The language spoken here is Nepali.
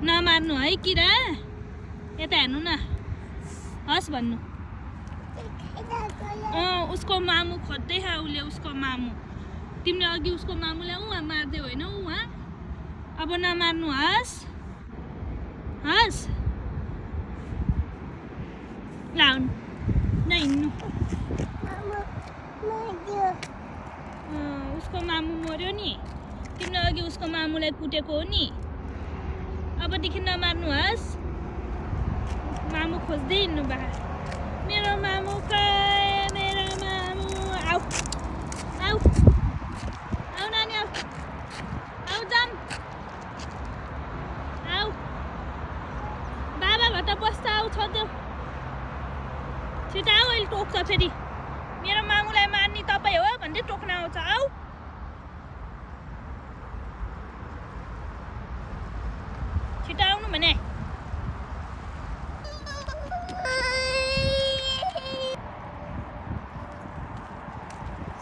नमार्नु है किरा यता हेर्नु न हस् भन्नु उसको मामु खोज्दै छ उसले उसको मामु तिमीले अघि उसको मामुलाई उहाँ मार्दै होइन उहाँ अब नमार्नु हस् हस् लाउनु न हिँड्नु उसको मामु मर्यो नि तिमीले अघि उसको मामुलाई कुटेको हो नि अबदेखि नमार्नु हस् मामु खोज्दै हिँड्नु बा मेरो मामु कहाँ मेरो मामु आऊ आऊ आऊ नानी आऊ आऊ जाम आऊ बाबा घर त बस्छ आऊ छोड्देऊ छिटो आऊ अहिले टोक्छ फेरि मेरो मामुलाई मार्ने तपाईँ हो भन्दै टोक्न आउँछ आऊ